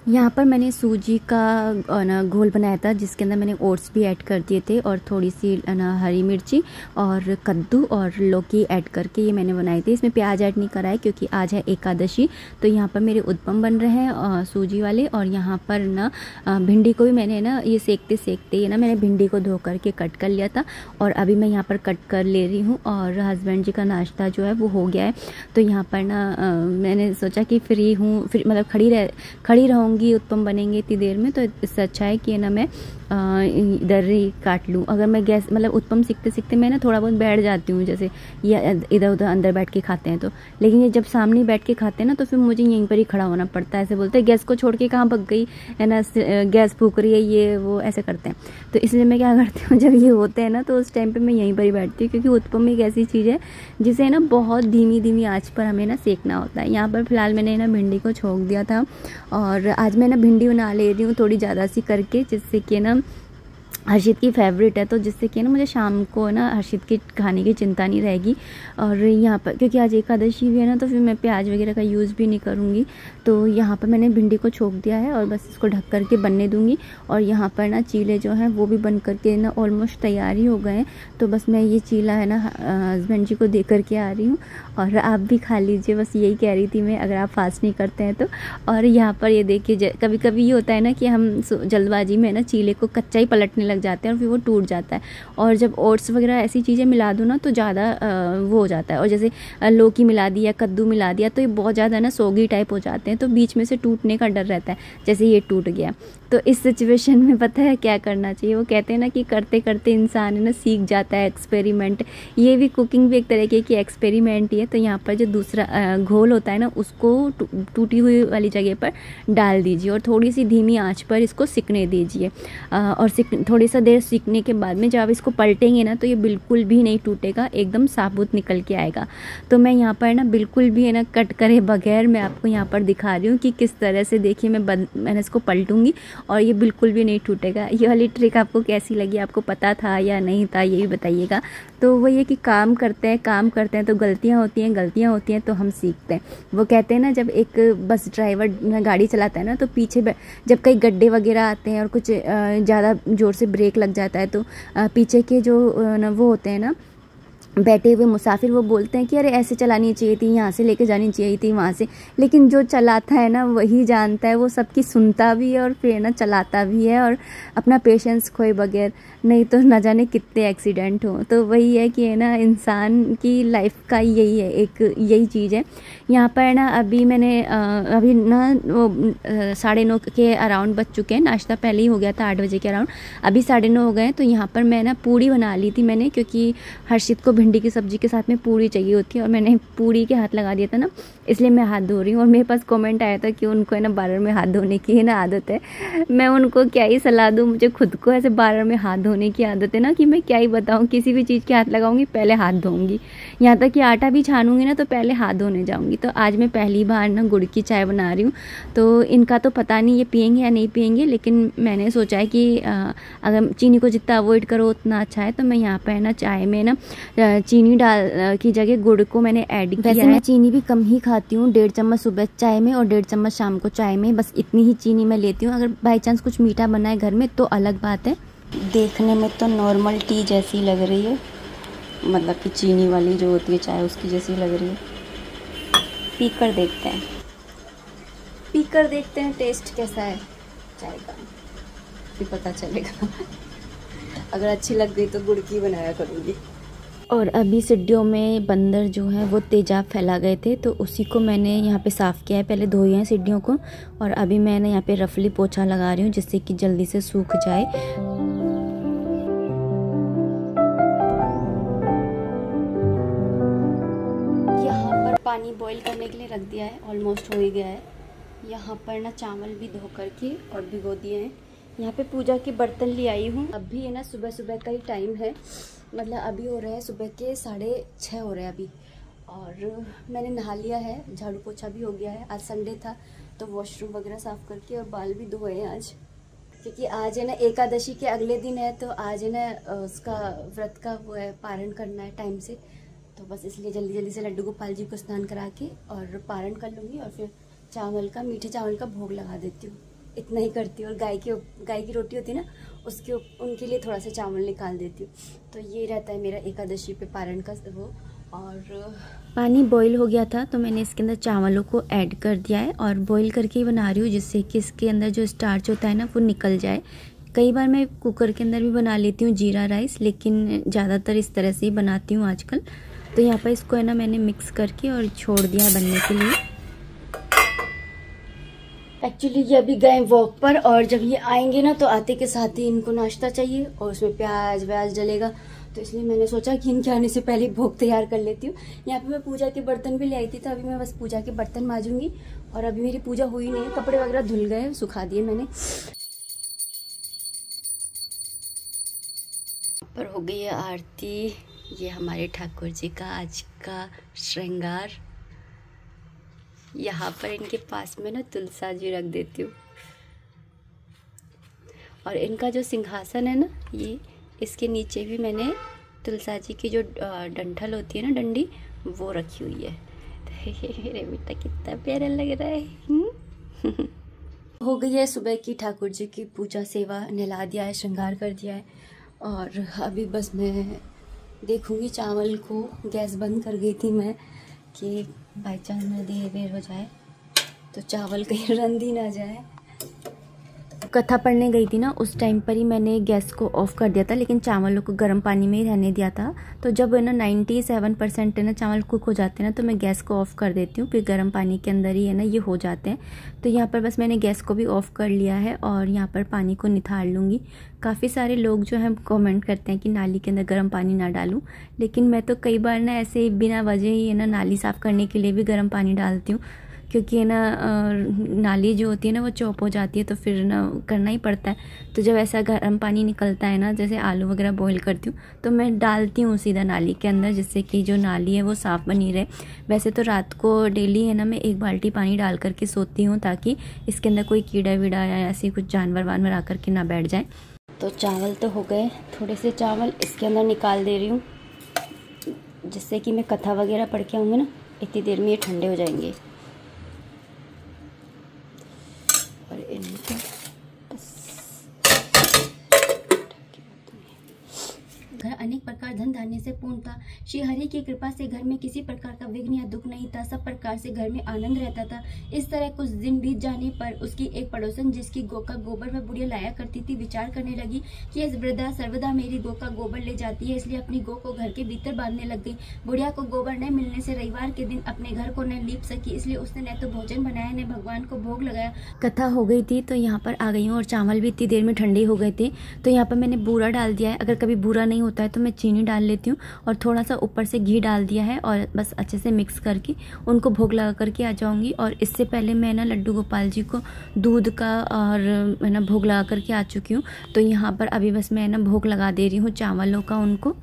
यहाँ पर मैंने सूजी का ना घोल बनाया था, जिसके अंदर मैंने ओट्स भी ऐड कर दिए थे और थोड़ी सी ना हरी मिर्ची और कद्दू और लौकी ऐड करके ये मैंने बनाई थी। इसमें प्याज ऐड नहीं करा है क्योंकि आज है एकादशी। तो यहाँ पर मेरे उत्पम बन रहे हैं सूजी वाले। और यहाँ पर ना भिंडी को भी मैंने ना ये सेकते सेकते ये ना मैंने भिंडी को धो करके कट कर लिया था और अभी मैं यहाँ पर कट कर ले रही हूँ। और हस्बैंड जी का नाश्ता जो है वो हो गया है। तो यहाँ पर ना मैंने सोचा कि फ्री हूँ, फिर मतलब खड़ी रहूँगी, उत्पम बनेंगे इतनी देर में, तो इससे अच्छा है कि ना मैं इधर ही काट लूँ। अगर मैं गैस मतलब उत्पम सीखते सीखते मैं ना थोड़ा बहुत बैठ जाती हूँ, जैसे या इधर उधर अंदर बैठ के खाते हैं तो। लेकिन ये जब सामने बैठ के खाते हैं ना तो फिर मुझे यहीं पर ही खड़ा होना पड़ता है। ऐसे बोलते हैं गैस को छोड़ के कहाँ भग गई है ना, गैस फूक रही है, ये वो ऐसे करते हैं। तो इसलिए मैं क्या करती हूँ, जब ये होते हैं ना तो उस टाइम पर मैं यहीं पर ही बैठती हूँ, क्योंकि उत्पम एक ऐसी चीज़ है जिसे ना बहुत धीमी धीमी आँच पर हमें ना सेकना होता है। यहाँ पर फिलहाल मैंने ना भिंडी को छोंक दिया था और आज मैं ना भिंडी बना ले रही हूँ थोड़ी ज़्यादा सी करके, जिससे कि ना हर्षित की फेवरेट है, तो जिससे कि ना मुझे शाम को ना हर्षित की खाने की चिंता नहीं रहेगी। और यहाँ पर क्योंकि आज एकादशी भी है ना, तो फिर मैं प्याज वगैरह का यूज़ भी नहीं करूँगी। तो यहाँ पर मैंने भिंडी को छोंक दिया है और बस इसको ढक करके बनने दूँगी। और यहाँ पर ना चीले जो हैं वो भी बन करके ना ऑलमोस्ट तैयार ही हो गए हैं। तो बस मैं ये चीला है ना हस्बैंड जी को दे करके आ रही हूँ और आप भी खा लीजिए, बस यही कह रही थी मैं, अगर आप फास्ट नहीं करते हैं तो। और यहाँ पर ये देखिए, कभी कभी ये होता है ना कि हम जल्दबाजी में ना चीले को कच्चा ही पलटने लग जाते हैं और फिर वो टूट जाता है। और जब ओट्स वगैरह ऐसी चीज़ें मिला दो ना तो ज़्यादा वो हो जाता है। और जैसे लौकी मिला दिया, कद्दू मिला दिया, तो ये बहुत ज़्यादा ना सोगी टाइप हो जाते हैं, तो बीच में से टूटने का डर रहता है। जैसे ये टूट गया, तो इस सिचुएशन में पता है क्या करना चाहिए। वो कहते हैं ना कि करते करते इंसान है ना सीख जाता है, एक्सपेरिमेंट। ये भी कुकिंग भी एक तरीके की एक्सपेरिमेंट ही है। तो यहाँ पर जो दूसरा घोल होता है ना उसको टूटी हुई वाली जगह पर डाल दीजिए और थोड़ी सी धीमी आंच पर इसको सिकने दीजिए। और थोड़ी सा देर सीखने के बाद में जब आप इसको पलटेंगे ना तो ये बिल्कुल भी नहीं टूटेगा, एकदम साबुत निकल के आएगा। तो मैं यहाँ पर ना बिल्कुल भी है ना कट करे बगैर मैं आपको यहाँ पर दिखा रही हूँ कि किस तरह से, देखिए मैंने इसको पलटूंगी और ये बिल्कुल भी नहीं टूटेगा। ये वाली ट्रिक आपको कैसी लगी, आपको पता था या नहीं था, ये भी बताइएगा। तो वो ये कि काम करते हैं तो गलतियाँ होती हैं तो हम सीखते हैं। वो कहते हैं ना, जब एक बस ड्राइवर गाड़ी चलाता है ना तो पीछे जब कई गड्ढे वगैरह आते हैं और कुछ ज़्यादा ज़ोर से ब्रेक लग जाता है तो पीछे के जो वो होते हैं ना बैठे हुए मुसाफिर, वो बोलते हैं कि अरे ऐसे चलानी चाहिए थी, यहाँ से लेके जानी चाहिए थी वहाँ से। लेकिन जो चलाता है ना वही जानता है, वो सबकी सुनता भी है और फिर ना चलाता भी है और अपना पेशेंस खोए बगैर, नहीं तो न जाने कितने एक्सीडेंट हो। तो वही है कि है ना इंसान की लाइफ का यही है, एक यही चीज़ है। यहाँ पर ना अभी मैंने अभी ना वो 9:30 के अराउंड बज चुके हैं, नाश्ता पहले ही हो गया था 8 बजे के अराउंड, अभी 9:30 हो गए हैं। तो यहाँ पर मैं ना पूड़ी बना ली थी मैंने, क्योंकि हर्षित को भिंडी की सब्जी के साथ में पूड़ी चाहिए होती है और मैंने पूड़ी के हाथ लगा दिया था ना, इसलिए मैं हाथ धो रही हूँ। और मेरे पास कमेंट आया था कि उनको है ना बार में हाथ धोने की है ना आदत है। मैं उनको क्या ही सलाह दूँ, मुझे खुद को ऐसे बार में हाथ धोने की आदत है ना कि मैं क्या ही बताऊँ, किसी भी चीज़ के हाथ लगाऊंगी पहले हाथ धोऊंगी, यहाँ तक कि आटा भी छानूंगी ना तो पहले हाथ धोने जाऊँगी। तो आज मैं पहली बार ना गुड़ की चाय बना रही हूँ, तो इनका तो पता नहीं ये पियेंगे या नहीं पियेंगे, लेकिन मैंने सोचा है कि अगर चीनी को जितना अवॉइड करो उतना अच्छा है। तो मैं यहाँ पर ना चाय में ना चीनी डाल की जगह गुड़ को मैंने ऐड किया है। वैसे मैं चीनी भी कम ही खाती हूँ, 1.5 चम्मच सुबह चाय में और 1.5 चम्मच शाम को चाय में, बस इतनी ही चीनी मैं लेती हूँ। अगर बाई चांस कुछ मीठा बना है घर में तो अलग बात है। देखने में तो नॉर्मल टी जैसी लग रही है, मतलब कि चीनी वाली जो होती है चाय उसकी जैसी लग रही है। पीकर देखते हैं टेस्ट कैसा है चाय का, फिर पता चलेगा। अगर अच्छी लग गई तो गुड़ की बनाया करूँगी। और अभी सीढ़ियों में बंदर जो हैं वो तेजाब फैला गए थे, तो उसी को मैंने यहाँ पे साफ़ किया है। पहले धोए हैं सीढ़ियों को और अभी मैंने यहाँ पे रफली पोछा लगा रही हूँ जिससे कि जल्दी से सूख जाए। यहाँ पर पानी बॉईल करने के लिए रख दिया है, ऑलमोस्ट हो ही गया है। यहाँ पर ना चावल भी धो करके और भिगो दिए हैं। यहाँ पे पूजा के बर्तन ले आई हूँ। अभी है ना सुबह सुबह का ही टाइम है, मतलब अभी हो रहा है सुबह के 6:30 हो रहे हैं अभी। और मैंने नहा लिया है, झाड़ू पोछा भी हो गया है। आज संडे था तो वॉशरूम वगैरह साफ़ करके और बाल भी धोए हैं आज, क्योंकि आज है ना एकादशी के अगले दिन है, तो आज है ना उसका व्रत का वो है, पारण करना है टाइम से। तो बस इसलिए जल्दी जल्दी से लड्डू गोपाल जी को स्नान करा के और पारण कर लूँगी और फिर मीठे चावल का भोग लगा देती हूँ। इतना ही करती हूँ। और गाय की रोटी होती है ना, उनके लिए थोड़ा सा चावल निकाल देती हूँ। तो ये रहता है मेरा एकादशी पे पारण का वो। और पानी बॉईल हो गया था तो मैंने इसके अंदर चावलों को ऐड कर दिया है और बॉईल करके ही बना रही हूँ, जिससे कि इसके अंदर जो स्टार्च होता है ना वो निकल जाए। कई बार मैं कुकर के अंदर भी बना लेती हूँ जीरा राइस, लेकिन ज़्यादातर इस तरह से ही बनाती हूँ आजकल। तो यहाँ पर इसको है ना मैंने मिक्स करके और छोड़ दिया है बनने के लिए। एक्चुअली ये अभी गए वॉक पर, और जब ये आएंगे ना तो आते के साथ ही इनको नाश्ता चाहिए और उसमें प्याज व्याज डलेगा। तो इसलिए मैंने सोचा कि इनके आने से पहले भोग तैयार कर लेती हूँ। यहाँ पे मैं पूजा के बर्तन भी ले आई थी, तो अभी मैं बस पूजा के बर्तन मांजूंगी। और अभी मेरी पूजा हुई नहीं है, कपड़े वगैरह धुल गए, सुखा दिए मैंने। पर हो गई है आरती। ये हमारे ठाकुर जी का आज का श्रृंगार। यहाँ पर इनके पास में ना तुलसा जी रख देती हूँ, और इनका जो सिंहासन है ना, ये इसके नीचे भी मैंने तुलसा जी की जो डंठल होती है ना, डंडी, वो रखी हुई है। तो मेरे बेटा कितना प्यारा लग रहा है। हो गई है सुबह की ठाकुर जी की पूजा सेवा, नहला दिया है, श्रृंगार कर दिया है। और अभी बस मैं देखूंगी चावल को। गैस बंद कर गई थी मैं कि बाई चांस में देर बेर हो जाए तो चावल कहीं रंध ही ना जाए। कथा पढ़ने गई थी ना, उस टाइम पर ही मैंने गैस को ऑफ़ कर दिया था, लेकिन चावलों को गर्म पानी में ही रहने दिया था। तो जब है ना 97% है ना चावल कुक हो जाते हैं ना, तो मैं गैस को ऑफ़ कर देती हूँ, फिर गर्म पानी के अंदर ही है ना ये हो जाते हैं। तो यहाँ पर बस मैंने गैस को भी ऑफ़ कर लिया है और यहाँ पर पानी को निथार लूँगी। काफ़ी सारे लोग जो है कमेंट करते हैं कि नाली के अंदर गर्म पानी ना डालूँ, लेकिन मैं तो कई बार ना ऐसे बिना वजह ही है ना नाली साफ़ करने के लिए भी गर्म पानी डालती हूँ, क्योंकि है ना नाली जो होती है ना वो चौप हो जाती है, तो फिर ना करना ही पड़ता है। तो जब ऐसा गर्म पानी निकलता है ना, जैसे आलू वगैरह बॉईल करती हूँ, तो मैं डालती हूँ सीधा नाली के अंदर, जिससे कि जो नाली है वो साफ़ बनी रहे। वैसे तो रात को डेली है ना मैं 1 बाल्टी पानी डाल करके सोती हूँ, ताकि इसके अंदर कोई कीड़ा वीड़ा या ऐसे कुछ जानवर वानवर आकर के ना बैठ जाए। तो चावल तो हो गए, थोड़े से चावल इसके अंदर निकाल दे रही हूँ, जिससे कि मैं कथा वगैरह पढ़ के आऊँगी ना, इतनी देर में ये ठंडे हो जाएंगे। और इनको घर अनेक प्रकार धन धान्य से पूर्ण था। श्री हरि की कृपा से घर में किसी प्रकार का विघ्न या दुख नहीं था, सब प्रकार से घर में आनंद रहता था। इस तरह कुछ दिन बीत जाने पर उसकी एक पड़ोसन, जिसकी गौ का गोबर वह बुढ़िया लाया करती थी, विचार करने लगी कि इस वृद्धा सर्वदा मेरी गौ का गोबर ले जाती है, इसलिए अपनी गौ को घर के भीतर बांधने लग गई। बुढ़िया को गोबर न मिलने से रविवार के दिन अपने घर को न लीप सकी, इसलिए उसने न तो भोजन बनाया न भगवान को भोग लगाया। कथा हो गई थी तो यहाँ पर आ गई हूँ, और चावल भी इतनी देर में ठंडे हो गए थे। तो यहाँ पर मैंने बूरा डाल दिया है। अगर कभी बूरा नहीं होता है तो मैं चीनी डाल लेती हूँ, और थोड़ा सा ऊपर से घी डाल दिया है, और बस अच्छे से मिक्स करके उनको भोग लगा करके आ जाऊँगी। और इससे पहले मैं ना लड्डू गोपाल जी को दूध का और मैं ना भोग लगा करके आ चुकी हूँ। तो यहाँ पर अभी बस मैं ना भोग लगा दे रही हूँ चावलों का उनको।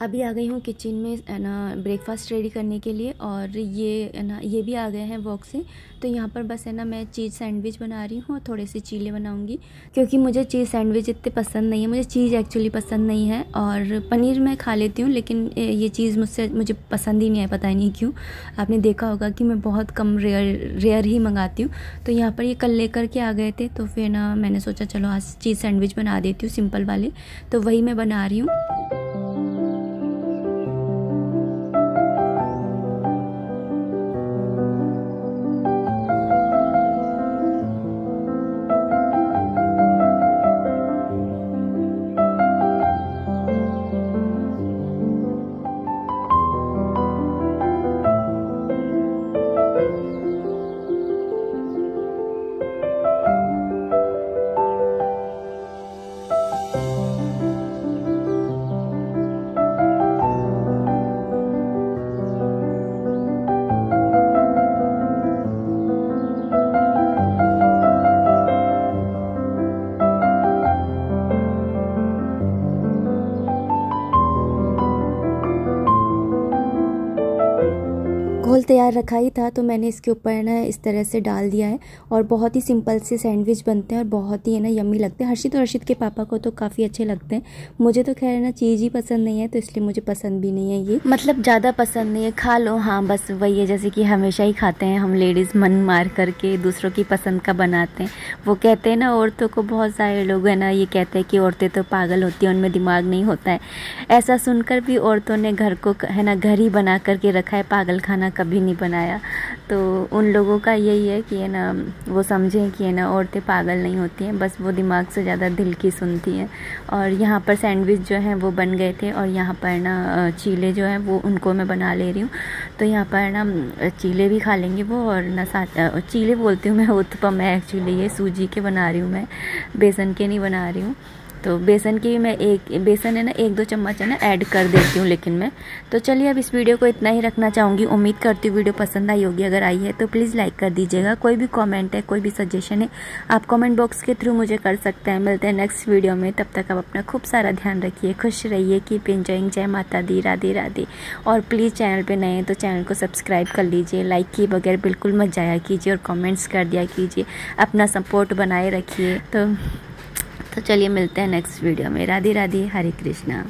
अभी आ गई हूँ किचन में है ना ब्रेकफास्ट रेडी करने के लिए, और ये है ना ये भी आ गए हैं वॉक से। तो यहाँ पर बस है ना मैं चीज़ सैंडविच बना रही हूँ, और थोड़े से चीले बनाऊँगी, क्योंकि मुझे चीज़ सैंडविच इतने पसंद नहीं है। मुझे चीज़ एक्चुअली पसंद नहीं है, और पनीर मैं खा लेती हूँ, लेकिन ये चीज़ मुझे पसंद ही नहीं है, पता ही नहीं क्यों। आपने देखा होगा कि मैं बहुत कम रेयर ही मंगाती हूँ। तो यहाँ पर ये कल लेकर के आ गए थे, तो फिर ना मैंने सोचा चलो आज चीज़ सैंडविच बना देती हूँ सिंपल वाले। तो वही मैं बना रही हूँ। घोल तैयार रखा ही था तो मैंने इसके ऊपर ना इस तरह से डाल दिया है और बहुत ही सिंपल से सैंडविच बनते हैं और बहुत ही है ना यम्मी लगते हैं। हर्षित और हर्षित के पापा को तो काफ़ी अच्छे लगते हैं, मुझे तो खैर ना चीज़ ही पसंद नहीं है तो इसलिए मुझे पसंद भी नहीं है ये, मतलब ज़्यादा पसंद नहीं है, खा लो हाँ बस वही है, जैसे कि हमेशा ही खाते हैं हम लेडीज़ मन मार करके दूसरों की पसंद का बनाते हैं। वो कहते हैं ना औरतों को, बहुत सारे लोग है ना ये कहते हैं कि औरतें तो पागल होती हैं, उनमें दिमाग नहीं होता है। ऐसा सुनकर भी औरतों ने घर को है ना घर ही बना करके रखा है, पागल खाना कभी नहीं बनाया। तो उन लोगों का यही है कि है ना वो समझें कि है ना औरतें पागल नहीं होती हैं, बस वो दिमाग से ज़्यादा दिल की सुनती हैं। और यहाँ पर सैंडविच जो हैं वो बन गए थे और यहाँ पर ना चीले जो हैं वो उनको मैं बना ले रही हूँ। तो यहाँ पर ना चीले भी खा लेंगे वो, और ना साथ चीले बोलती हूँ मैं, उत्पम है एक्चुअली, ये सूजी के बना रही हूँ मैं, बेसन के नहीं बना रही हूँ। तो बेसन की भी मैं बेसन है ना 1-2 चम्मच है ना ऐड कर देती हूँ लेकिन मैं। तो चलिए अब इस वीडियो को इतना ही रखना चाहूँगी। उम्मीद करती हूँ वीडियो पसंद आई होगी, अगर आई है तो प्लीज़ लाइक कर दीजिएगा। कोई भी कमेंट है, कोई भी सजेशन है, आप कमेंट बॉक्स के थ्रू मुझे कर सकते हैं। मिलते हैं नेक्स्ट वीडियो में, तब तक आप अपना खूब सारा ध्यान रखिए, खुश रहिए, कीप एंजॉइंग। जय माता दी, राधे राधे। और प्लीज़ चैनल पर नए हैं तो चैनल को सब्सक्राइब कर लीजिए, लाइक किए बगैर बिल्कुल मत जाया कीजिए और कमेंट्स कर दिया कीजिए, अपना सपोर्ट बनाए रखिए। तो चलिए मिलते हैं नेक्स्ट वीडियो में। राधे राधे, हरे कृष्णा।